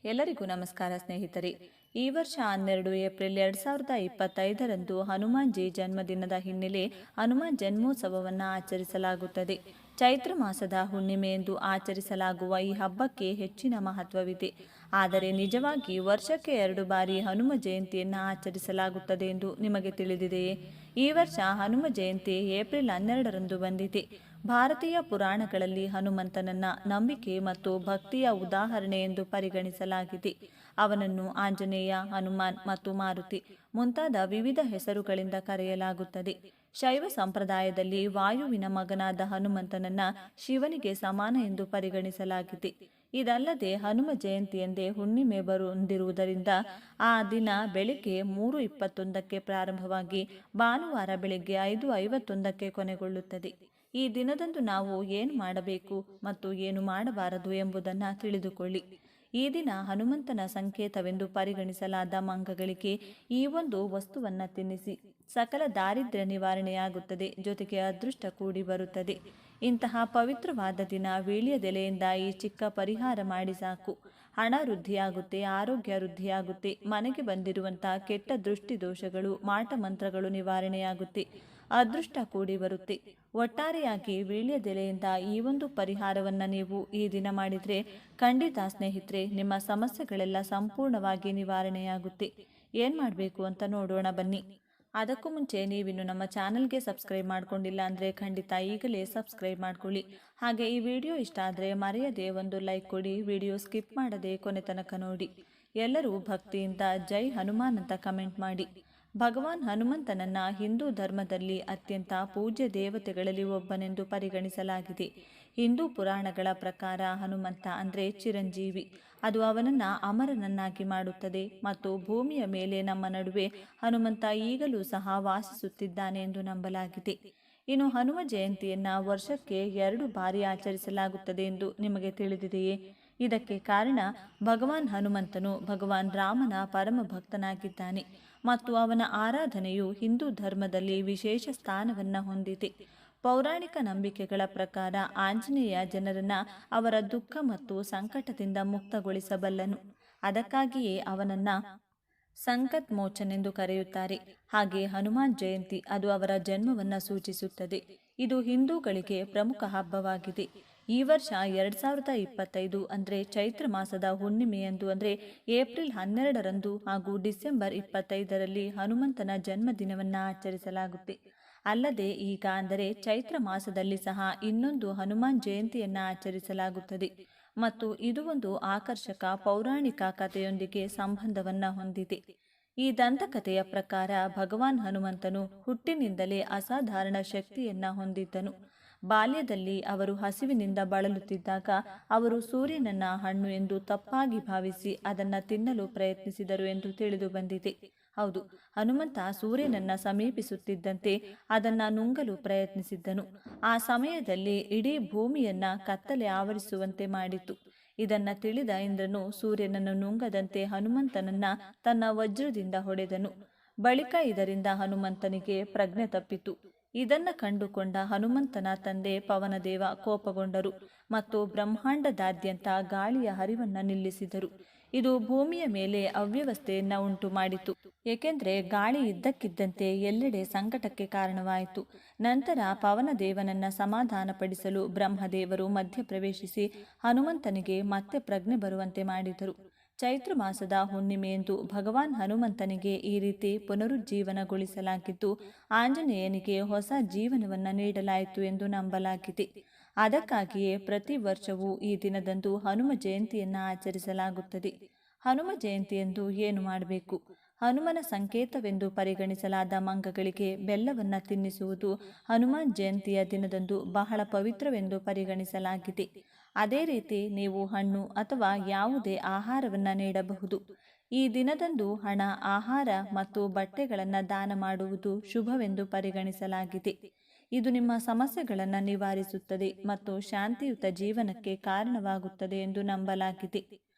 ಎಲ್ಲರಿಗೂ ನಮಸ್ಕಾರ ಸ್ನೇಹಿತರೆ. ಈ ವರ್ಷ 12 ಏಪ್ರಿಲ್ 2025ರಂದು ಹನುಮಾನ್ಜಿ ಜನ್ಮದಿನದ ಹಿನ್ನೆಲೆ ಹನುಮಾನ್ ಜನ್ಮೋತ್ಸವವನ್ನು ಆಚರಿಸಲಾಗುತ್ತದೆ. ಚೈತ್ರ ಮಾಸದ ಹುಣ್ಣಿಮೆ ಎಂದು ಆಚರಿಸಲಾಗುವ ಈ ಹಬ್ಬಕ್ಕೆ ಹೆಚ್ಚಿನ ಮಹತ್ವವಿದೆ. ಆದರೆ ನಿಜವಾಗಿ ವರ್ಷಕ್ಕೆ 2 ಬಾರಿ ಹನುಮ ಜಯಂತಿಯನ್ನು ಆಚರಿಸಲಾಗುತ್ತದೆ ಎಂದು ನಿಮಗೆ ತಿಳಿದಿದೆಯೇ? ಈ ವರ್ಷ ಹನುಮ ಜಯಂತಿ ಏಪ್ರಿಲ್ 12ರಂದು ಬಂದಿದೆ. ಭಾರತೀಯ ಪುರಾಣಗಳಲ್ಲಿ ಹನುಮಂತನನ್ನ ನಂಬಿಕೆ ಮತ್ತು ಭಕ್ತಿಯ ಉದಾಹರಣೆ ಎಂದು ಪರಿಗಣಿಸಲಾಗಿದೆ. ಅವನನ್ನು ಆಂಜನೇಯ, ಹನುಮಾನ್ ಮತ್ತು ಮಾರುತಿ ಮುಂತಾದ ವಿವಿಧ ಹೆಸರುಗಳಿಂದ ಕರೆಯಲಾಗುತ್ತದೆ. ಶೈವ ಸಂಪ್ರದಾಯದಲ್ಲಿ ವಾಯುವಿನ ಮಗನಾದ ಹನುಮಂತನನ್ನ ಶಿವನಿಗೆ ಸಮಾನ ಎಂದು ಪರಿಗಣಿಸಲಾಗಿದೆ. ಇದಲ್ಲದೆ ಹನುಮ ಜಯಂತಿಯಂದೇ ಹುಣ್ಣಿಮೆ ಬಂದಿರುವುದರಿಂದ ಆ ದಿನ ಬೆಳಿಗ್ಗೆ 3:21ಕ್ಕೆ ಪ್ರಾರಂಭವಾಗಿ ಭಾನುವಾರ ಬೆಳಿಗ್ಗೆ 5:51ಕ್ಕೆ ಕೊನೆಗೊಳ್ಳುತ್ತದೆ. ಈ ದಿನದಂದು ನಾವು ಏನು ಮಾಡಬೇಕು ಮತ್ತು ಏನು ಮಾಡಬಾರದು ಎಂಬುದನ್ನು ತಿಳಿದುಕೊಳ್ಳಿ. ಈ ದಿನ ಹನುಮಂತನ ಸಂಕೇತವೆಂದು ಪರಿಗಣಿಸಲಾದ ಮಂಗಗಳಿಗೆ ಈ ಒಂದು ವಸ್ತುವನ್ನು ತಿನ್ನಿಸಿ. ಸಕಲ ದಾರಿದ್ರ್ಯ ನಿವಾರಣೆಯಾಗುತ್ತದೆ, ಜೊತೆಗೆ ಅದೃಷ್ಟ ಕೂಡಿ ಬರುತ್ತದೆ. ಇಂತಹ ಪವಿತ್ರವಾದ ದಿನ ವೀಳ್ಯದೆಲೆಯಿಂದ ಈ ಚಿಕ್ಕ ಪರಿಹಾರ ಮಾಡಿ ಸಾಕು. ಹಣ ವೃದ್ಧಿಯಾಗುತ್ತೆ, ಆರೋಗ್ಯ ವೃದ್ಧಿಯಾಗುತ್ತೆ, ಮನೆಗೆ ಬಂದಿರುವಂತಹ ಕೆಟ್ಟ ದೃಷ್ಟಿ ದೋಷಗಳು, ಮಾಟ ಮಂತ್ರಗಳು ನಿವಾರಣೆಯಾಗುತ್ತೆ, ಅದೃಷ್ಟ ಕೂಡಿ ಬರುತ್ತೆ. ಒಟ್ಟಾರೆಯಾಗಿ ವೀಳ್ಯದೆಲೆಯಿಂದ ಈ ಒಂದು ಪರಿಹಾರವನ್ನು ನೀವು ಈ ದಿನ ಮಾಡಿದರೆ ಖಂಡಿತ ಸ್ನೇಹಿತರೆ ನಿಮ್ಮ ಸಮಸ್ಯೆಗಳೆಲ್ಲ ಸಂಪೂರ್ಣವಾಗಿ ನಿವಾರಣೆಯಾಗುತ್ತೆ. ಏನು ಮಾಡಬೇಕು ಅಂತ ನೋಡೋಣ ಬನ್ನಿ. ಅದಕ್ಕೂ ಮುಂಚೆ ನೀವಿನ್ನು ನಮ್ಮ ಚಾನಲ್ಗೆ ಸಬ್ಸ್ಕ್ರೈಬ್ ಮಾಡ್ಕೊಂಡಿಲ್ಲ ಅಂದರೆ ಖಂಡಿತ ಈಗಲೇ ಸಬ್ಸ್ಕ್ರೈಬ್ ಮಾಡ್ಕೊಳ್ಳಿ. ಹಾಗೆ ಈ ವಿಡಿಯೋ ಇಷ್ಟ ಆದರೆ ಮರೆಯದೆ ಒಂದು ಲೈಕ್ ಕೊಡಿ. ವಿಡಿಯೋ ಸ್ಕಿಪ್ ಮಾಡದೆ ಕೊನೆ ತನಕ ನೋಡಿ. ಎಲ್ಲರೂ ಭಕ್ತಿಯಿಂದ ಜೈ ಹನುಮಾನ್ ಅಂತ ಕಮೆಂಟ್ ಮಾಡಿ. ಭಗವಾನ್ ಹನುಮಂತನನ್ನ ಹಿಂದೂ ಧರ್ಮದಲ್ಲಿ ಅತ್ಯಂತ ಪೂಜ್ಯ ದೇವತೆಗಳಲ್ಲಿ ಒಬ್ಬನೆಂದು ಪರಿಗಣಿಸಲಾಗಿದೆ. ಹಿಂದೂ ಪುರಾಣಗಳ ಪ್ರಕಾರ ಹನುಮಂತ ಅಂದರೆ ಚಿರಂಜೀವಿ. ಅದು ಅವನನ್ನು ಅಮರನನ್ನಾಗಿ ಮಾಡುತ್ತದೆ ಮತ್ತು ಭೂಮಿಯ ಮೇಲೆ ನಮ್ಮ ನಡುವೆ ಹನುಮಂತ ಈಗಲೂ ಸಹ ವಾಸಿಸುತ್ತಿದ್ದಾನೆ ಎಂದು ನಂಬಲಾಗಿದೆ. ಇನ್ನು ಹನುಮ ಜಯಂತಿಯನ್ನು ವರ್ಷಕ್ಕೆ 2 ಬಾರಿ ಆಚರಿಸಲಾಗುತ್ತದೆ ಎಂದು ನಿಮಗೆ ತಿಳಿದಿದೆಯೇ? ಇದಕ್ಕೆ ಕಾರಣ ಭಗವಾನ್ ಹನುಮಂತನು ಭಗವಾನ್ ರಾಮನ ಪರಮ ಭಕ್ತನಾಗಿದ್ದಾನೆ ಮತ್ತು ಅವನ ಆರಾಧನೆಯು ಹಿಂದೂ ಧರ್ಮದಲ್ಲಿ ವಿಶೇಷ ಸ್ಥಾನವನ್ನು ಹೊಂದಿದೆ. ಪೌರಾಣಿಕ ನಂಬಿಕೆಗಳ ಪ್ರಕಾರ ಆಂಜನೇಯ ಜನರನ್ನ ಅವರ ದುಃಖ ಮತ್ತು ಸಂಕಟದಿಂದ ಮುಕ್ತಗೊಳಿಸಬಲ್ಲನು. ಅದಕ್ಕಾಗಿಯೇ ಅವನನ್ನ ಸಂಕಟ್ ಮೋಚನ್ ಎಂದು ಕರೆಯುತ್ತಾರೆ. ಹಾಗೆ ಹನುಮಾನ್ ಜಯಂತಿ ಅದು ಅವರ ಜನ್ಮವನ್ನು ಸೂಚಿಸುತ್ತದೆ. ಇದು ಹಿಂದೂಗಳಿಗೆ ಪ್ರಮುಖ ಹಬ್ಬವಾಗಿದೆ. ಈ ವರ್ಷ 2025 ಅಂದರೆ ಚೈತ್ರ ಮಾಸದ ಹುಣ್ಣಿಮೆಯಂದು ಅಂದರೆ ಏಪ್ರಿಲ್ 12ರಂದು ಹಾಗೂ ಡಿಸೆಂಬರ್ 25ರಲ್ಲಿ ಹನುಮಂತನ ಜನ್ಮದಿನವನ್ನು ಆಚರಿಸಲಾಗುತ್ತೆ. ಅಲ್ಲದೆ ಈಗ ಅಂದರೆ ಚೈತ್ರ ಮಾಸದಲ್ಲಿ ಸಹ ಇನ್ನೊಂದು ಹನುಮಾನ್ ಜಯಂತಿಯನ್ನು ಆಚರಿಸಲಾಗುತ್ತದೆ ಮತ್ತು ಇದು ಒಂದು ಆಕರ್ಷಕ ಪೌರಾಣಿಕ ಕಥೆಯೊಂದಿಗೆ ಸಂಬಂಧವನ್ನು ಹೊಂದಿದೆ. ಈ ದಂತಕಥೆಯ ಪ್ರಕಾರ ಭಗವಾನ್ ಹನುಮಂತನು ಹುಟ್ಟಿನಿಂದಲೇ ಅಸಾಧಾರಣ ಶಕ್ತಿಯನ್ನ ಹೊಂದಿದ್ದನು. ಬಾಲ್ಯದಲ್ಲಿ ಅವರು ಹಸಿವಿನಿಂದ ಬಳಲುತ್ತಿದ್ದಾಗ ಅವರು ಸೂರ್ಯನನ್ನ ಹಣ್ಣು ಎಂದು ತಪ್ಪಾಗಿ ಭಾವಿಸಿ ಅದನ್ನು ತಿನ್ನಲು ಪ್ರಯತ್ನಿಸಿದರು ಎಂದು ತಿಳಿದು ಬಂದಿದೆ. ಹೌದು, ಹನುಮಂತ ಸೂರ್ಯನನ್ನ ಸಮೀಪಿಸುತ್ತಿದ್ದಂತೆ ಅದನ್ನು ನುಂಗಲು ಪ್ರಯತ್ನಿಸಿದ್ದನು. ಆ ಸಮಯದಲ್ಲಿ ಇಡೀ ಭೂಮಿಯನ್ನ ಕತ್ತಲೆ ಆವರಿಸುವಂತೆ ಮಾಡಿತು. ಇದನ್ನು ತಿಳಿದ ಇಂದ್ರನು ಸೂರ್ಯನನ್ನು ನುಂಗದಂತೆ ಹನುಮಂತನನ್ನ ತನ್ನ ವಜ್ರದಿಂದ ಹೊಡೆದನು. ಬಳಿಕ ಇದರಿಂದ ಹನುಮಂತನಿಗೆ ಪ್ರಜ್ಞೆ ತಪ್ಪಿತು. ಇದನ್ನು ಕಂಡುಕೊಂಡ ಹನುಮಂತನ ತಂದೆ ಪವನದೇವ ಕೋಪಗೊಂಡರು ಮತ್ತು ಬ್ರಹ್ಮಾಂಡದಾದ್ಯಂತ ಗಾಳಿಯ ಹರಿವನ್ನು ನಿಲ್ಲಿಸಿದರು. ಇದು ಭೂಮಿಯ ಮೇಲೆ ಅವ್ಯವಸ್ಥೆಯನ್ನು ಉಂಟು ಮಾಡಿತು, ಏಕೆಂದರೆ ಗಾಳಿ ಇದ್ದಕ್ಕಿದ್ದಂತೆ ಎಲ್ಲೆಡೆ ಸಂಕಟಕ್ಕೆ ಕಾರಣವಾಯಿತು. ನಂತರ ಪವನದೇವನನ್ನ ಸಮಾಧಾನಪಡಿಸಲು ಬ್ರಹ್ಮದೇವರು ಮಧ್ಯಪ್ರವೇಶಿಸಿ ಹನುಮಂತನಿಗೆ ಮತ್ತೆ ಪ್ರಜ್ಞೆ ಬರುವಂತೆ ಮಾಡಿದರು. ಚೈತ್ರ ಮಾಸದ ಹುಣ್ಣಿಮೆಯಂದು ಭಗವಾನ್ ಹನುಮಂತನಿಗೆ ಈ ರೀತಿ ಪುನರುಜ್ಜೀವನಗೊಳಿಸಲಾಗಿದ್ದು ಆಂಜನೇಯನಿಗೆ ಹೊಸ ಜೀವನವನ್ನು ನೀಡಲಾಯಿತು ಎಂದು ನಂಬಲಾಗಿದೆ. ಅದಕ್ಕಾಗಿಯೇ ಪ್ರತಿ ವರ್ಷವೂ ಈ ದಿನದಂದು ಹನುಮ ಜಯಂತಿಯನ್ನು ಆಚರಿಸಲಾಗುತ್ತದೆ. ಹನುಮ ಜಯಂತಿಯಂದು ಏನು ಮಾಡಬೇಕು? ಹನುಮನ ಸಂಕೇತವೆಂದು ಪರಿಗಣಿಸಲಾದ ಮಂಗಗಳಿಗೆ ಬೆಲ್ಲವನ್ನು ತಿನ್ನಿಸುವುದು ಹನುಮಾನ್ ಜಯಂತಿಯ ದಿನದಂದು ಬಹಳ ಪವಿತ್ರವೆಂದು ಪರಿಗಣಿಸಲಾಗಿದೆ. ಅದೇ ರೀತಿ ನೀವು ಹಣ್ಣು ಅಥವಾ ಯಾವುದೇ ಆಹಾರವನ್ನು ನೀಡಬಹುದು. ಈ ದಿನದಂದು ಹಣ, ಆಹಾರ ಮತ್ತು ಬಟ್ಟೆಗಳನ್ನು ದಾನ ಮಾಡುವುದು ಶುಭವೆಂದು ಪರಿಗಣಿಸಲಾಗಿದೆ. ಇದು ನಿಮ್ಮ ಸಮಸ್ಯೆಗಳನ್ನು ನಿವಾರಿಸುತ್ತದೆ ಮತ್ತು ಶಾಂತಿಯುತ ಜೀವನಕ್ಕೆ ಕಾರಣವಾಗುತ್ತದೆ ಎಂದು ನಂಬಲಾಗಿದೆ.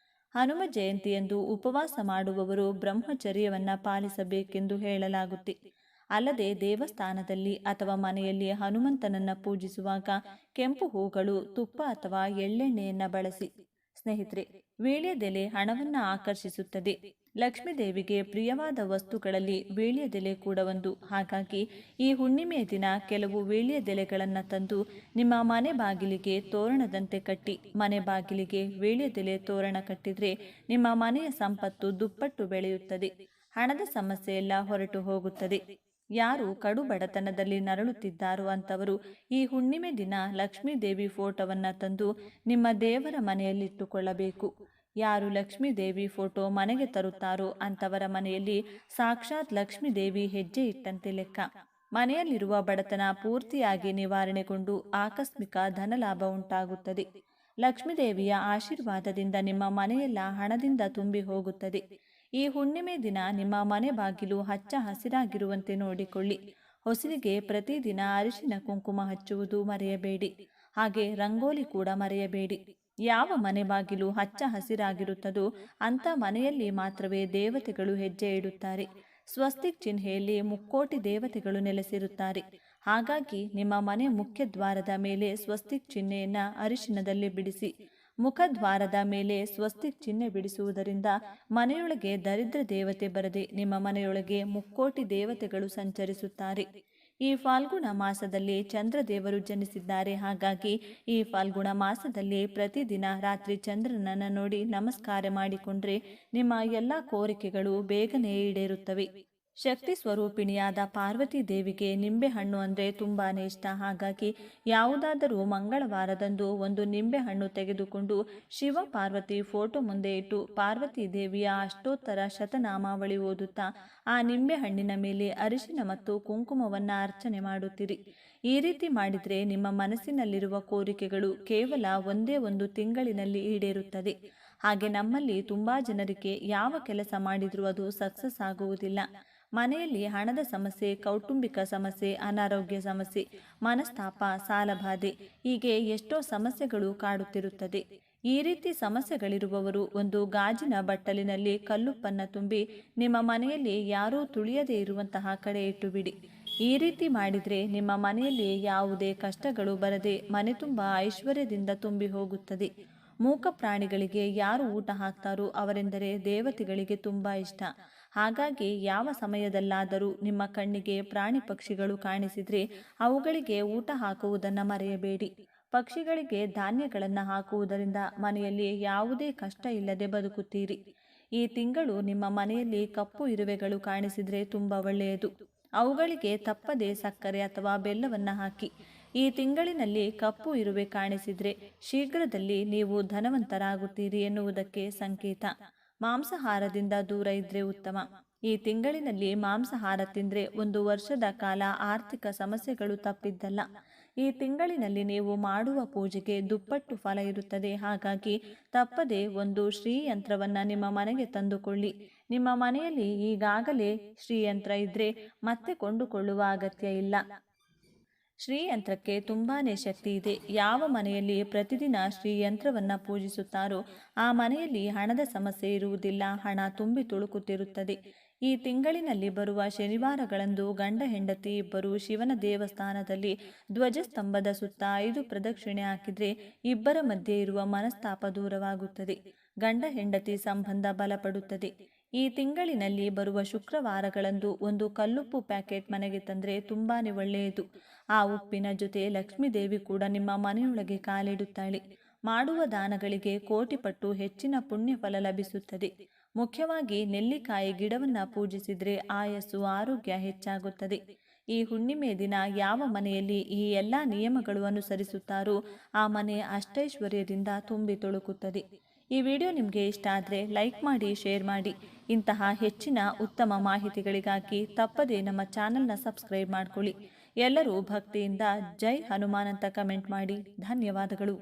ಹನುಮ ಜಯಂತಿಯಂದು ಉಪವಾಸ ಮಾಡುವವರು ಬ್ರಹ್ಮಚರ್ಯವನ್ನು ಪಾಲಿಸಬೇಕೆಂದು ಹೇಳಲಾಗುತ್ತೆ. ಅಲ್ಲದೆ ದೇವಸ್ಥಾನದಲ್ಲಿ ಅಥವಾ ಮನೆಯಲ್ಲಿ ಹನುಮಂತನನ್ನು ಪೂಜಿಸುವಾಗ ಕೆಂಪು ಹೂಗಳು, ತುಪ್ಪ ಅಥವಾ ಎಳ್ಳೆಣ್ಣೆಯನ್ನು ಬಳಸಿ. ಸ್ನೇಹಿತರೆ, ವೀಳ್ಯದೆಲೆ ಹಣವನ್ನು ಆಕರ್ಷಿಸುತ್ತದೆ. ಲಕ್ಷ್ಮೀ ದೇವಿಗೆ ಪ್ರಿಯವಾದ ವಸ್ತುಗಳಲ್ಲಿ ವೀಳ್ಯದೆಲೆ ಕೂಡ ಒಂದು. ಹಾಗಾಗಿ ಈ ಹುಣ್ಣಿಮೆಯ ದಿನ ಕೆಲವು ವೀಳ್ಯದೆಲೆಗಳನ್ನು ತಂದು ನಿಮ್ಮ ಮನೆ ಬಾಗಿಲಿಗೆ ತೋರಣದಂತೆ ಕಟ್ಟಿ, ಮನೆ ಬಾಗಿಲಿಗೆ ವೀಳ್ಯದೆಲೆ ತೋರಣ ಕಟ್ಟಿದ್ರೆ ನಿಮ್ಮ ಮನೆಯ ಸಂಪತ್ತು ದುಪ್ಪಟ್ಟು ಬೆಳೆಯುತ್ತದೆ. ಹಣದ ಸಮಸ್ಯೆ ಎಲ್ಲ ಹೊರಟು ಹೋಗುತ್ತದೆ. ಯಾರು ಕಡು ಬಡತನದಲ್ಲಿ ನರಳುತ್ತಿದ್ದಾರೋ ಅಂತವರು ಈ ಹುಣ್ಣಿಮೆ ದಿನ ಲಕ್ಷ್ಮೀ ದೇವಿ ಫೋಟೋವನ್ನು ತಂದು ನಿಮ್ಮ ದೇವರ ಮನೆಯಲ್ಲಿಟ್ಟುಕೊಳ್ಳಬೇಕು. ಯಾರು ಲಕ್ಷ್ಮೀ ದೇವಿ ಫೋಟೋ ಮನೆಗೆ ತರುತ್ತಾರೋ ಅಂಥವರ ಮನೆಯಲ್ಲಿ ಸಾಕ್ಷಾತ್ ಲಕ್ಷ್ಮೀ ದೇವಿ ಹೆಜ್ಜೆ ಇಟ್ಟಂತೆ ಲೆಕ್ಕ. ಮನೆಯಲ್ಲಿರುವ ಬಡತನ ಪೂರ್ತಿಯಾಗಿ ನಿವಾರಣೆಗೊಂಡು ಆಕಸ್ಮಿಕ ಧನಲಾಭ ಉಂಟಾಗುತ್ತದೆ. ಲಕ್ಷ್ಮೀ ದೇವಿಯ ಆಶೀರ್ವಾದದಿಂದ ನಿಮ್ಮ ಮನೆಯೆಲ್ಲ ಹಣದಿಂದ ತುಂಬಿ ಹೋಗುತ್ತದೆ. ಈ ಹುಣ್ಣಿಮೆ ದಿನ ನಿಮ್ಮ ಮನೆ ಬಾಗಿಲು ಹಚ್ಚ ಹಸಿರಾಗಿರುವಂತೆ ನೋಡಿಕೊಳ್ಳಿ. ಹೊಸಲಿಗೆ ಪ್ರತಿದಿನ ಅರಿಶಿನ ಕುಂಕುಮ ಹಚ್ಚುವುದು ಮರೆಯಬೇಡಿ. ಹಾಗೆ ರಂಗೋಲಿ ಕೂಡ ಮರೆಯಬೇಡಿ. ಯಾವ ಮನೆ ಬಾಗಿಲು ಹಚ್ಚ ಹಸಿರಾಗಿರುತ್ತದೋ ಅಂಥ ಮನೆಯಲ್ಲಿ ಮಾತ್ರವೇ ದೇವತೆಗಳು ಹೆಜ್ಜೆ ಇಡುತ್ತಾರೆ. ಸ್ವಸ್ತಿಕ್ ಚಿಹ್ನೆಯಲ್ಲಿ ಮುಕ್ಕೋಟಿ ದೇವತೆಗಳು ನೆಲೆಸಿರುತ್ತಾರೆ. ಹಾಗಾಗಿ ನಿಮ್ಮ ಮನೆ ಮುಖ್ಯ ದ್ವಾರದ ಮೇಲೆ ಸ್ವಸ್ತಿಕ್ ಚಿಹ್ನೆಯನ್ನು ಅರಿಶಿನದಲ್ಲಿ ಬಿಡಿಸಿ. ಮುಖದ್ವಾರದ ಮೇಲೆ ಸ್ವಸ್ತಿಕ್ ಚಿಹ್ನೆ ಬಿಡಿಸುವುದರಿಂದ ಮನೆಯೊಳಗೆ ದರಿದ್ರ ದೇವತೆ ಬರದೆ ನಿಮ್ಮ ಮನೆಯೊಳಗೆ ಮುಕ್ಕೋಟಿ ದೇವತೆಗಳು ಸಂಚರಿಸುತ್ತಾರೆ. ಈ ಫಾಲ್ಗುಣ ಮಾಸದಲ್ಲಿ ಚಂದ್ರದೇವರು ಜನಿಸಿದ್ದಾರೆ. ಹಾಗಾಗಿ ಈ ಫಾಲ್ಗುಣ ಮಾಸದಲ್ಲಿ ಪ್ರತಿದಿನ ರಾತ್ರಿ ಚಂದ್ರನನ್ನು ನೋಡಿ ನಮಸ್ಕಾರ ಮಾಡಿಕೊಂಡ್ರೆ ನಿಮ್ಮ ಎಲ್ಲ ಕೋರಿಕೆಗಳು ಬೇಗನೆ ಈಡೇರುತ್ತವೆ. ಶಕ್ತಿ ಸ್ವರೂಪಿಣಿಯಾದ ಪಾರ್ವತಿ ದೇವಿಗೆ ನಿಂಬೆಹಣ್ಣು ಅಂದರೆ ತುಂಬಾನೇ ಇಷ್ಟ. ಹಾಗಾಗಿ ಯಾವುದಾದರೂ ಮಂಗಳವಾರದಂದು ಒಂದು ನಿಂಬೆಹಣ್ಣು ತೆಗೆದುಕೊಂಡು ಶಿವ ಪಾರ್ವತಿ ಫೋಟೋ ಮುಂದೆ ಇಟ್ಟು ಪಾರ್ವತಿ ದೇವಿಯ ಅಷ್ಟೋತ್ತರ ಶತನಾಮಾವಳಿ ಓದುತ್ತಾ ಆ ನಿಂಬೆಹಣ್ಣಿನ ಮೇಲೆ ಅರಿಶಿನ ಮತ್ತು ಕುಂಕುಮವನ್ನು ಅರ್ಚನೆ ಮಾಡುತ್ತೀರಿ. ಈ ರೀತಿ ಮಾಡಿದರೆ ನಿಮ್ಮ ಮನಸ್ಸಿನಲ್ಲಿರುವ ಕೋರಿಕೆಗಳು ಕೇವಲ ಒಂದೇ ಒಂದು ತಿಂಗಳಿನಲ್ಲಿ ಈಡೇರುತ್ತದೆ. ಹಾಗೆ ನಮ್ಮಲ್ಲಿ ತುಂಬಾ ಜನರಿಗೆ ಯಾವ ಕೆಲಸ ಮಾಡಿದರೂ ಅದು ಸಕ್ಸಸ್ ಆಗುವುದಿಲ್ಲ. ಮನೆಯಲ್ಲಿ ಹಣದ ಸಮಸ್ಯೆ, ಕೌಟುಂಬಿಕ ಸಮಸ್ಯೆ, ಅನಾರೋಗ್ಯ ಸಮಸ್ಯೆ, ಮನಸ್ತಾಪ, ಸಾಲಬಾಧೆ ಹೀಗೆ ಎಷ್ಟೋ ಸಮಸ್ಯೆಗಳು ಕಾಡುತ್ತಿರುತ್ತದೆ. ಈ ರೀತಿ ಸಮಸ್ಯೆಗಳಿರುವವರು ಒಂದು ಗಾಜಿನ ಬಟ್ಟಲಿನಲ್ಲಿ ಕಲ್ಲುಪ್ಪನ್ನು ತುಂಬಿ ನಿಮ್ಮ ಮನೆಯಲ್ಲಿ ಯಾರೂ ತುಳಿಯದೇ ಇರುವಂತಹ ಕಡೆ ಇಟ್ಟು ಬಿಡಿ. ಈ ರೀತಿ ಮಾಡಿದರೆ ನಿಮ್ಮ ಮನೆಯಲ್ಲಿ ಯಾವುದೇ ಕಷ್ಟಗಳು ಬರದೆ ಮನೆ ತುಂಬ ಐಶ್ವರ್ಯದಿಂದ ತುಂಬಿ ಹೋಗುತ್ತದೆ. ಮೂಕ ಪ್ರಾಣಿಗಳಿಗೆ ಯಾರು ಊಟ ಹಾಕ್ತಾರೋ ಅವರೆಂದರೆ ದೇವತೆಗಳಿಗೆ ತುಂಬ ಇಷ್ಟ. ಹಾಗಾಗಿ ಯಾವ ಸಮಯದಲ್ಲಾದರೂ ನಿಮ್ಮ ಕಣ್ಣಿಗೆ ಪ್ರಾಣಿ ಪಕ್ಷಿಗಳು ಕಾಣಿಸಿದರೆ ಅವುಗಳಿಗೆ ಊಟ ಹಾಕುವುದನ್ನು ಮರೆಯಬೇಡಿ. ಪಕ್ಷಿಗಳಿಗೆ ಧಾನ್ಯಗಳನ್ನು ಹಾಕುವುದರಿಂದ ಮನೆಯಲ್ಲಿ ಯಾವುದೇ ಕಷ್ಟ ಇಲ್ಲದೆ ಬದುಕುತ್ತೀರಿ. ಈ ತಿಂಗಳು ನಿಮ್ಮ ಮನೆಯಲ್ಲಿ ಕಪ್ಪು ಇರುವೆಗಳು ಕಾಣಿಸಿದರೆ ತುಂಬ ಒಳ್ಳೆಯದು. ಅವುಗಳಿಗೆ ತಪ್ಪದೆ ಸಕ್ಕರೆ ಅಥವಾ ಬೆಲ್ಲವನ್ನು ಹಾಕಿ. ಈ ತಿಂಗಳಿನಲ್ಲಿ ಕಪ್ಪು ಇರುವೆ ಕಾಣಿಸಿದರೆ ಶೀಘ್ರದಲ್ಲಿ ನೀವು ಧನವಂತರಾಗುತ್ತೀರಿ ಎನ್ನುವುದಕ್ಕೆ ಸಂಕೇತ. ಮಾಂಸಾಹಾರದಿಂದ ದೂರ ಇದ್ರೆ ಉತ್ತಮ. ಈ ತಿಂಗಳಿನಲ್ಲಿ ಮಾಂಸಾಹಾರ ತಿಂದರೆ ಒಂದು ವರ್ಷದ ಕಾಲ ಆರ್ಥಿಕ ಸಮಸ್ಯೆಗಳು ತಪ್ಪಿದ್ದಲ್ಲ. ಈ ತಿಂಗಳಿನಲ್ಲಿ ನೀವು ಮಾಡುವ ಪೂಜೆಗೆ ದುಪ್ಪಟ್ಟು ಫಲ ಇರುತ್ತದೆ. ಹಾಗಾಗಿ ತಪ್ಪದೆ ಒಂದು ಶ್ರೀಯಂತ್ರವನ್ನು ನಿಮ್ಮ ಮನೆಗೆ ತಂದುಕೊಳ್ಳಿ. ನಿಮ್ಮ ಮನೆಯಲ್ಲಿ ಈಗಾಗಲೇ ಶ್ರೀಯಂತ್ರ ಇದ್ದರೆ ಮತ್ತೆ ಕೊಂಡುಕೊಳ್ಳುವ ಅಗತ್ಯ ಇಲ್ಲ. ಶ್ರೀಯಂತ್ರಕ್ಕೆ ತುಂಬಾನೇ ಶಕ್ತಿ ಇದೆ. ಯಾವ ಮನೆಯಲ್ಲಿ ಪ್ರತಿದಿನ ಶ್ರೀಯಂತ್ರವನ್ನು ಪೂಜಿಸುತ್ತಾರೋ ಆ ಮನೆಯಲ್ಲಿ ಹಣದ ಸಮಸ್ಯೆ ಇರುವುದಿಲ್ಲ. ಹಣ ತುಂಬಿ ತುಳುಕುತ್ತಿರುತ್ತದೆ. ಈ ತಿಂಗಳಿನಲ್ಲಿ ಬರುವ ಶನಿವಾರಗಳಂದು ಗಂಡ ಹೆಂಡತಿ ಇಬ್ಬರು ಶಿವನ ದೇವಸ್ಥಾನದಲ್ಲಿ ಧ್ವಜಸ್ತಂಭದ ಸುತ್ತ 5 ಪ್ರದಕ್ಷಿಣೆ ಹಾಕಿದರೆ ಇಬ್ಬರ ಮಧ್ಯೆ ಇರುವ ಮನಸ್ತಾಪ ದೂರವಾಗುತ್ತದೆ. ಗಂಡ ಹೆಂಡತಿ ಸಂಬಂಧ ಬಲಪಡುತ್ತದೆ. ಈ ತಿಂಗಳಿನಲ್ಲಿ ಬರುವ ಶುಕ್ರವಾರಗಳಂದು ಒಂದು ಕಲ್ಲುಪ್ಪು ಪ್ಯಾಕೆಟ್ ಮನೆಗೆ ತಂದರೆ ತುಂಬಾನೇ ಒಳ್ಳೆಯದು. ಆ ಉಪ್ಪಿನ ಜೊತೆ ಲಕ್ಷ್ಮೀ ದೇವಿ ಕೂಡ ನಿಮ್ಮ ಮನೆಯೊಳಗೆ ಕಾಲಿಡುತ್ತಾಳೆ. ಮಾಡುವ ದಾನಗಳಿಗೆ ಕೋಟಿ ಪಟ್ಟು ಹೆಚ್ಚಿನ ಪುಣ್ಯ ಫಲ ಲಭಿಸುತ್ತದೆ. ಮುಖ್ಯವಾಗಿ ನೆಲ್ಲಿಕಾಯಿ ಗಿಡವನ್ನು ಪೂಜಿಸಿದರೆ ಆಯಸ್ಸು, ಆರೋಗ್ಯ ಹೆಚ್ಚಾಗುತ್ತದೆ. ಈ ಹುಣ್ಣಿಮೆ ದಿನ ಯಾವ ಮನೆಯಲ್ಲಿ ಈ ಎಲ್ಲ ನಿಯಮಗಳು ಅನುಸರಿಸುತ್ತಾರೋ ಆ ಮನೆ ಅಷ್ಟೈಶ್ವರ್ಯದಿಂದ ತುಂಬಿ ತುಳುಕುತ್ತದೆ. ಈ ವಿಡಿಯೋ ನಿಮಗೆ ಇಷ್ಟ ಆದರೆ ಲೈಕ್ ಮಾಡಿ, ಶೇರ್ ಮಾಡಿ. ಇಂತಹ ಹೆಚ್ಚಿನ ಉತ್ತಮ ಮಾಹಿತಿಗಳಿಗಾಗಿ ತಪ್ಪದೇ ನಮ್ಮ ಚಾನಲ್ನ ಸಬ್ಸ್ಕ್ರೈಬ್ ಮಾಡಿಕೊಳ್ಳಿ. ಎಲ್ಲರೂ ಭಕ್ತಿಯಿಂದ ಜೈ ಹನುಮಾನ್ ಅಂತ ಕಮೆಂಟ್ ಮಾಡಿ. ಧನ್ಯವಾದಗಳು.